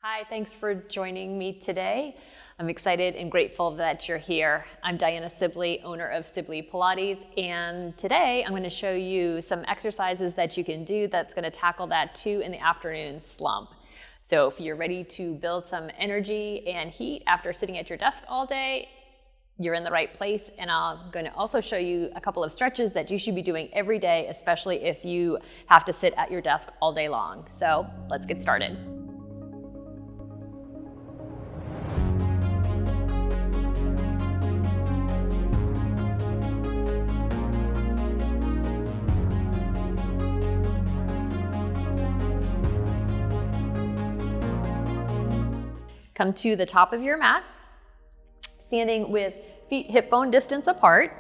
Hi, thanks for joining me today. I'm excited and grateful that you're here. I'm Diana Sibley, owner of Sibley Pilates, and today I'm going to show you some exercises that you can do that's going to tackle that 2 in the afternoon slump. So if you're ready to build some energy and heat after sitting at your desk all day, you're in the right place. And I'm going to also show you a couple of stretches that you should be doing every day, especially if you have to sit at your desk all day long. So let's get started. Come to the top of your mat, standing with feet hip bone distance apart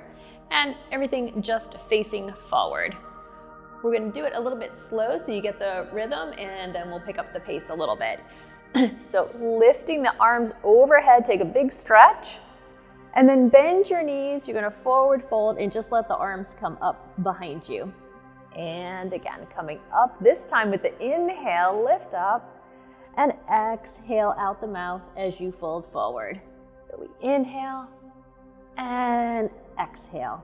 and everything just facing forward. We're going to do it a little bit slow so you get the rhythm, and then we'll pick up the pace a little bit. So lifting the arms overhead, take a big stretch, and then bend your knees. You're going to forward fold and just let the arms come up behind you. And again, coming up, this time with the inhale, lift up. And exhale out the mouth as you fold forward. So we inhale and exhale.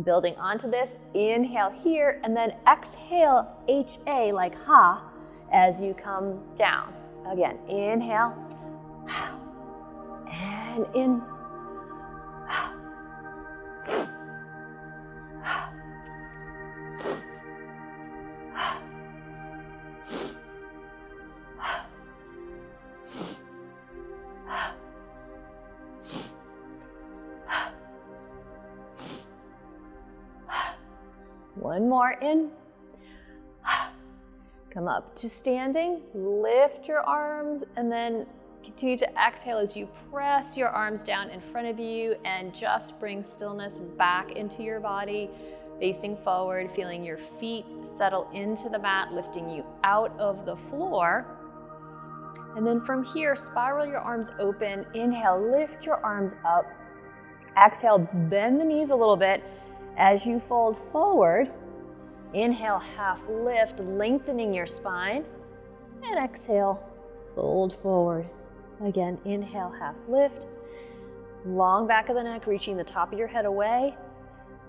Building onto this, inhale here and then exhale HA like ha as you come down. Again, inhale and in. One more in. Come up to standing, lift your arms, and then continue to exhale as you press your arms down in front of you and just bring stillness back into your body, facing forward, feeling your feet settle into the mat, lifting you out of the floor. And then from here, spiral your arms open. Inhale, lift your arms up. Exhale, bend the knees a little bit. As you fold forward, inhale, half lift, lengthening your spine, and exhale, fold forward. Again, inhale, half lift, long back of the neck, reaching the top of your head away.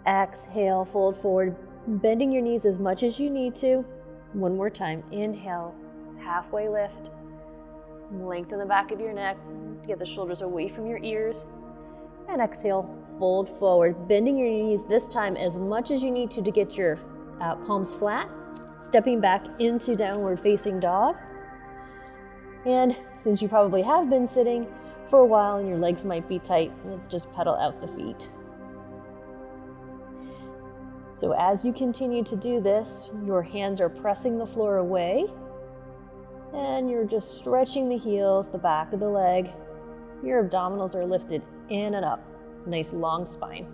Exhale, fold forward, bending your knees as much as you need to. One more time, inhale, halfway lift, lengthen the back of your neck, get the shoulders away from your ears. And exhale, fold forward, bending your knees this time as much as you need to get your palms flat, stepping back into downward facing dog. And since you probably have been sitting for a while and your legs might be tight, let's just pedal out the feet. So as you continue to do this, your hands are pressing the floor away, and you're just stretching the heels, the back of the leg. Your abdominals are lifted in and up. Nice long spine.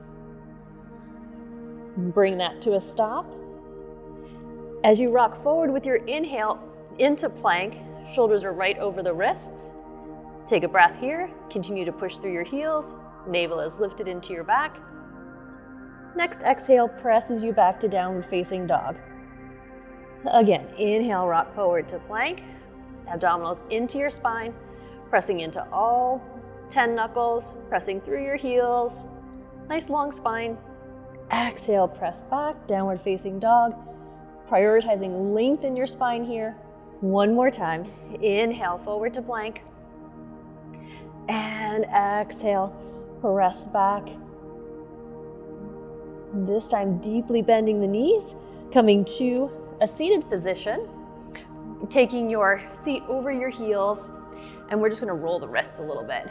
Bring that to a stop. As you rock forward with your inhale into plank, shoulders are right over the wrists. Take a breath here. Continue to push through your heels. Navel is lifted into your back. Next exhale presses you back to downward facing dog. Again, inhale, rock forward to plank. Abdominals into your spine, pressing into all 10 knuckles, pressing through your heels. Nice long spine. Exhale, press back, downward facing dog. Prioritizing length in your spine here. One more time. Inhale, forward to plank. And exhale, press back. This time, deeply bending the knees, coming to a seated position, taking your seat over your heels, and we're just going to roll the wrists a little bit.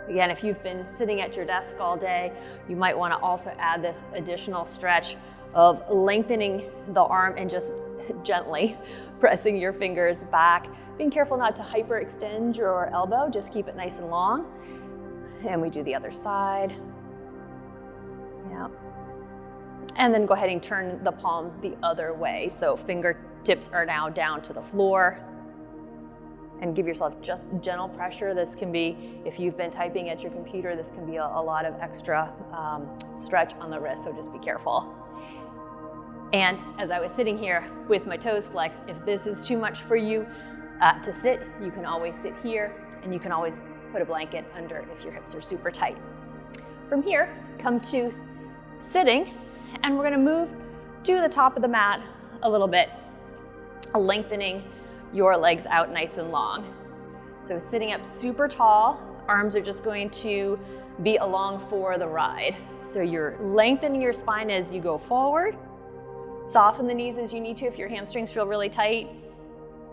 Again, if you've been sitting at your desk all day, you might want to also add this additional stretch of lengthening the arm and just gently pressing your fingers back. Being careful not to hyperextend your elbow, just keep it nice and long. And we do the other side. Yeah. And then go ahead and turn the palm the other way. So fingertips are now down to the floor. And give yourself just gentle pressure. This can be, if you've been typing at your computer, this can be a lot of extra stretch on the wrist, so just be careful. And as I was sitting here with my toes flexed, if this is too much for you, To sit, you can always sit here, and you can always put a blanket under if your hips are super tight. From here, come to sitting, and we're gonna move to the top of the mat a little bit, lengthening your legs out nice and long. So sitting up super tall, arms are just going to be along for the ride. So you're lengthening your spine as you go forward. Soften the knees as you need to if your hamstrings feel really tight.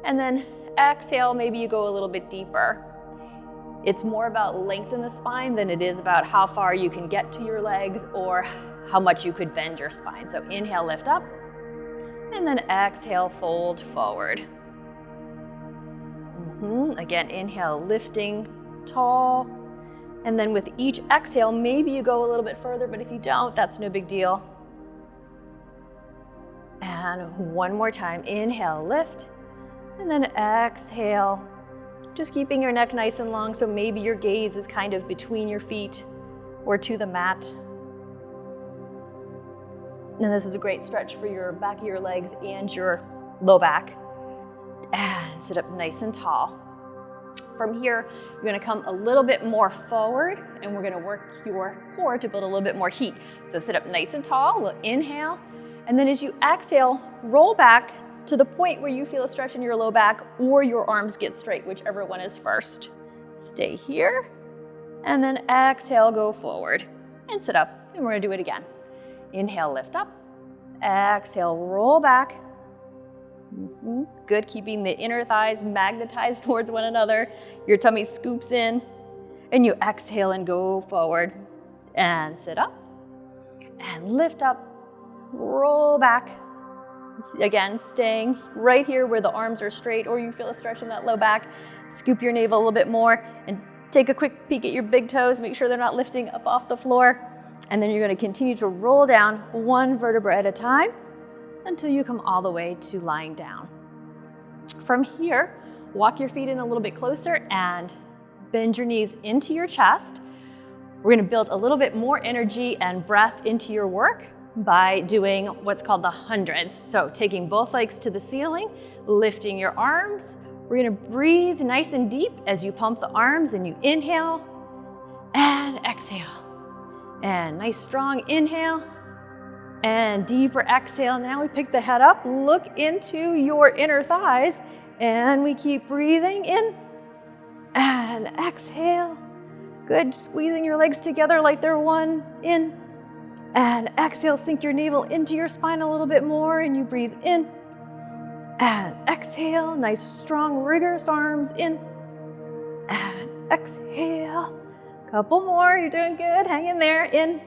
And then exhale, maybe you go a little bit deeper. It's more about length in the spine than it is about how far you can get to your legs or how much you could bend your spine. So inhale, lift up, and then exhale, fold forward. Again, inhale, lifting tall. And then with each exhale, maybe you go a little bit further, but if you don't, that's no big deal. And one more time, inhale, lift, and then exhale. Just keeping your neck nice and long, so maybe your gaze is kind of between your feet or to the mat. And this is a great stretch for your back of your legs and your low back. And sit up nice and tall. From here, you're gonna come a little bit more forward, and we're gonna work your core to build a little bit more heat. So sit up nice and tall, we'll inhale, and then as you exhale, roll back to the point where you feel a stretch in your low back or your arms get straight, whichever one is first. Stay here, and then exhale, go forward, and sit up, and we're gonna do it again. Inhale, lift up, exhale, roll back. Good, keeping the inner thighs magnetized towards one another. Your tummy scoops in, and you exhale and go forward, and sit up, and lift up, roll back. Again, staying right here where the arms are straight or you feel a stretch in that low back. Scoop your navel a little bit more and take a quick peek at your big toes. Make sure they're not lifting up off the floor. And then you're going to continue to roll down one vertebra at a time until you come all the way to lying down. From here, walk your feet in a little bit closer and bend your knees into your chest. We're going to build a little bit more energy and breath into your work by doing what's called the hundreds. So taking both legs to the ceiling, lifting your arms. We're gonna breathe nice and deep as you pump the arms, and you inhale and exhale. And nice strong inhale and deeper exhale. Now we pick the head up, look into your inner thighs, and we keep breathing in and exhale. Good, squeezing your legs together like they're one, in. And exhale, sink your navel into your spine a little bit more, and you breathe in. And exhale, nice strong rigorous arms in. And exhale, couple more, you're doing good, hang in there, in.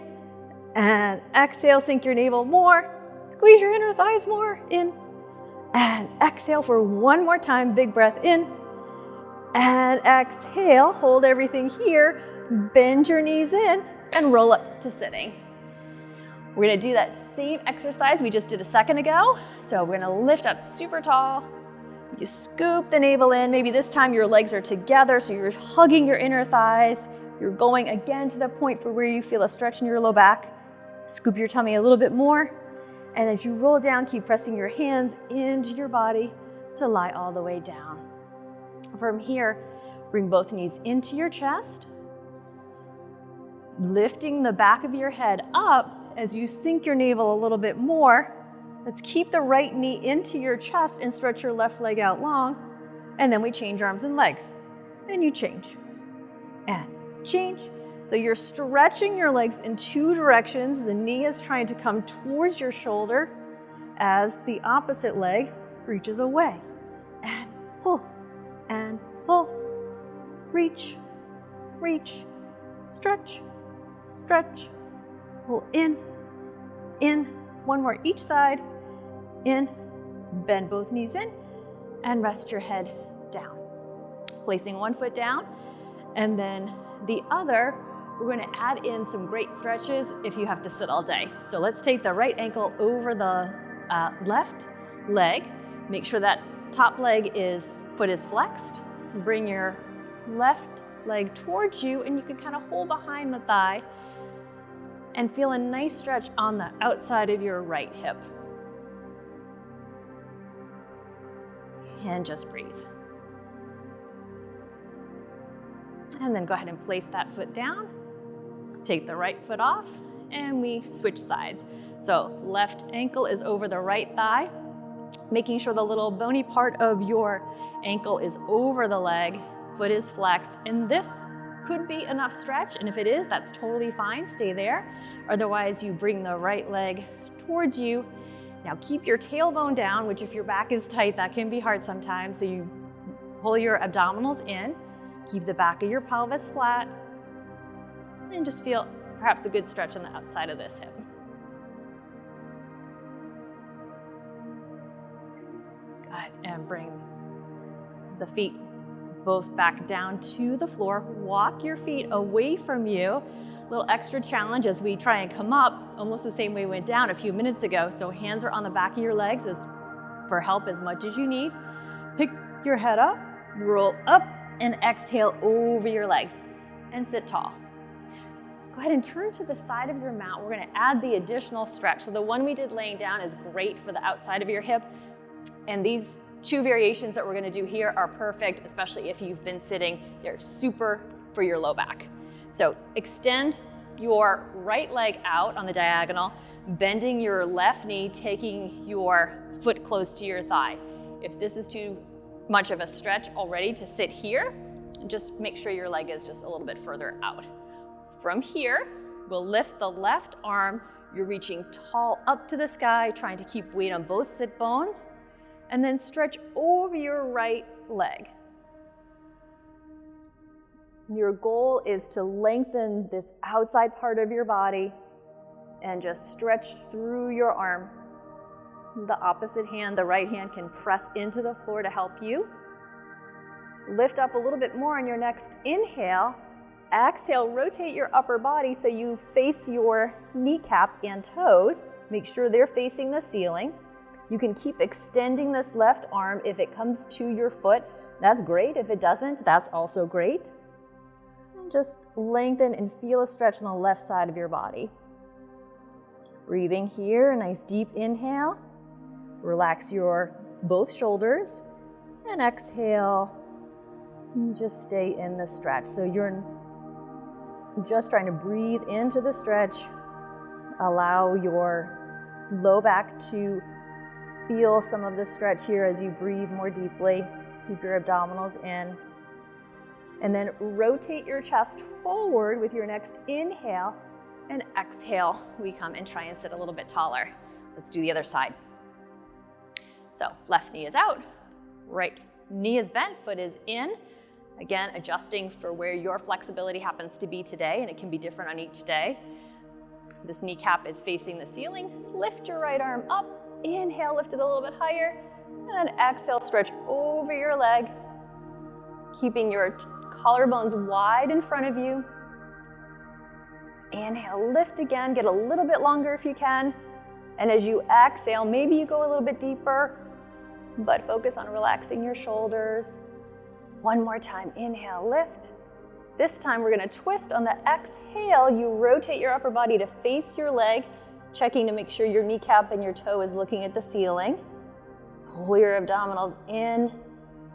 And exhale, sink your navel more, squeeze your inner thighs more, in. And exhale for one more time, big breath in. And exhale, hold everything here, bend your knees in, and roll up to sitting. We're gonna do that same exercise we just did a second ago. So we're gonna lift up super tall. You scoop the navel in. Maybe this time your legs are together, so you're hugging your inner thighs. You're going again to the point for where you feel a stretch in your low back. Scoop your tummy a little bit more. And as you roll down, keep pressing your hands into your body to lie all the way down. From here, bring both knees into your chest, lifting the back of your head up. As you sink your navel a little bit more, let's keep the right knee into your chest and stretch your left leg out long. And then we change arms and legs. And you change. And change. So you're stretching your legs in two directions. The knee is trying to come towards your shoulder as the opposite leg reaches away. And pull. And pull. Reach. Reach. Stretch. Stretch. Pull in, one more each side, in, bend both knees in, and rest your head down. Placing one foot down, and then the other, we're going to add in some great stretches if you have to sit all day. So let's take the right ankle over the left leg. Make sure that top foot is flexed. Bring your left leg towards you, and you can kind of hold behind the thigh and feel a nice stretch on the outside of your right hip. And just breathe. And then go ahead and place that foot down. Take the right foot off, and we switch sides. So left ankle is over the right thigh, making sure the little bony part of your ankle is over the leg, foot is flexed, and this could be enough stretch, and if it is, that's totally fine, stay there. Otherwise, you bring the right leg towards you. Now keep your tailbone down, which if your back is tight, that can be hard sometimes, so you pull your abdominals in, keep the back of your pelvis flat, and just feel perhaps a good stretch on the outside of this hip. Good, and bring the feet both back down to the floor. Walk your feet away from you. A little extra challenge as we try and come up almost the same way we went down a few minutes ago. So hands are on the back of your legs for help as much as you need. Pick your head up, roll up, and exhale over your legs and sit tall. Go ahead and turn to the side of your mat. We're gonna add the additional stretch. So the one we did laying down is great for the outside of your hip. And these two variations that we're gonna do here are perfect, especially if you've been sitting. They're super for your low back. So extend your right leg out on the diagonal, bending your left knee, taking your foot close to your thigh. If this is too much of a stretch already to sit here, just make sure your leg is just a little bit further out. From here, we'll lift the left arm. You're reaching tall up to the sky, trying to keep weight on both sit bones, and then stretch over your right leg. Your goal is to lengthen this outside part of your body and just stretch through your arm. The opposite hand, the right hand, can press into the floor to help you. Lift up a little bit more on your next inhale. Exhale, rotate your upper body so you face your kneecap and toes. Make sure they're facing the ceiling. You can keep extending this left arm. If it comes to your foot, that's great. If it doesn't, that's also great. And just lengthen and feel a stretch on the left side of your body. Breathing here, a nice deep inhale. Relax your both shoulders, and exhale. And just stay in the stretch. So you're just trying to breathe into the stretch. Allow your low back to feel some of the stretch here as you breathe more deeply. Keep your abdominals in. And then rotate your chest forward with your next inhale, and exhale. We come and try and sit a little bit taller. Let's do the other side. So left knee is out, right knee is bent, foot is in. Again, adjusting for where your flexibility happens to be today, and it can be different on each day. This kneecap is facing the ceiling. Lift your right arm up. Inhale, lift it a little bit higher, and exhale, stretch over your leg, keeping your collarbones wide in front of you. Inhale, lift again, get a little bit longer if you can, and as you exhale, maybe you go a little bit deeper, but focus on relaxing your shoulders. One more time, inhale, lift. This time we're gonna twist. On the exhale, you rotate your upper body to face your leg, checking to make sure your kneecap and your toe is looking at the ceiling. Pull your abdominals in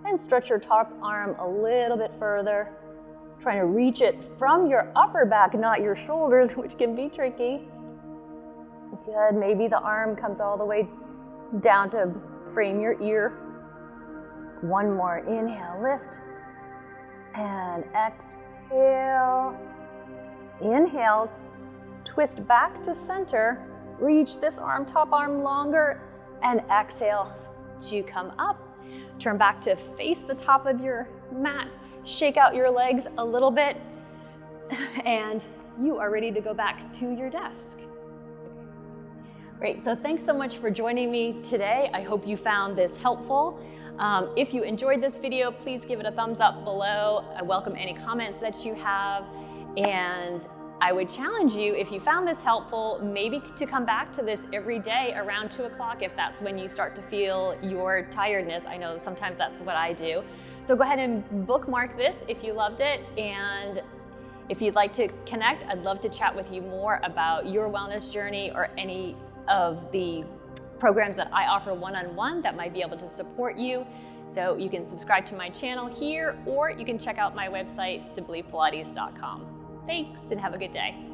and stretch your top arm a little bit further. Trying to reach it from your upper back, not your shoulders, which can be tricky. Good, maybe the arm comes all the way down to frame your ear. One more, inhale, lift, and exhale. Inhale, twist back to center, reach this arm, top arm longer, and exhale to come up. Turn back to face the top of your mat, shake out your legs a little bit, and you are ready to go back to your desk. Great, so thanks so much for joining me today. I hope you found this helpful. If you enjoyed this video, please give it a thumbs up below. I welcome any comments that you have, and I would challenge you, if you found this helpful, maybe to come back to this every day around 2 o'clock if that's when you start to feel your tiredness. I know sometimes that's what I do. So go ahead and bookmark this if you loved it, and if you'd like to connect, I'd love to chat with you more about your wellness journey or any of the programs that I offer one-on-one that might be able to support you. So you can subscribe to my channel here, or you can check out my website, sibleypilates.com. Thanks and have a good day.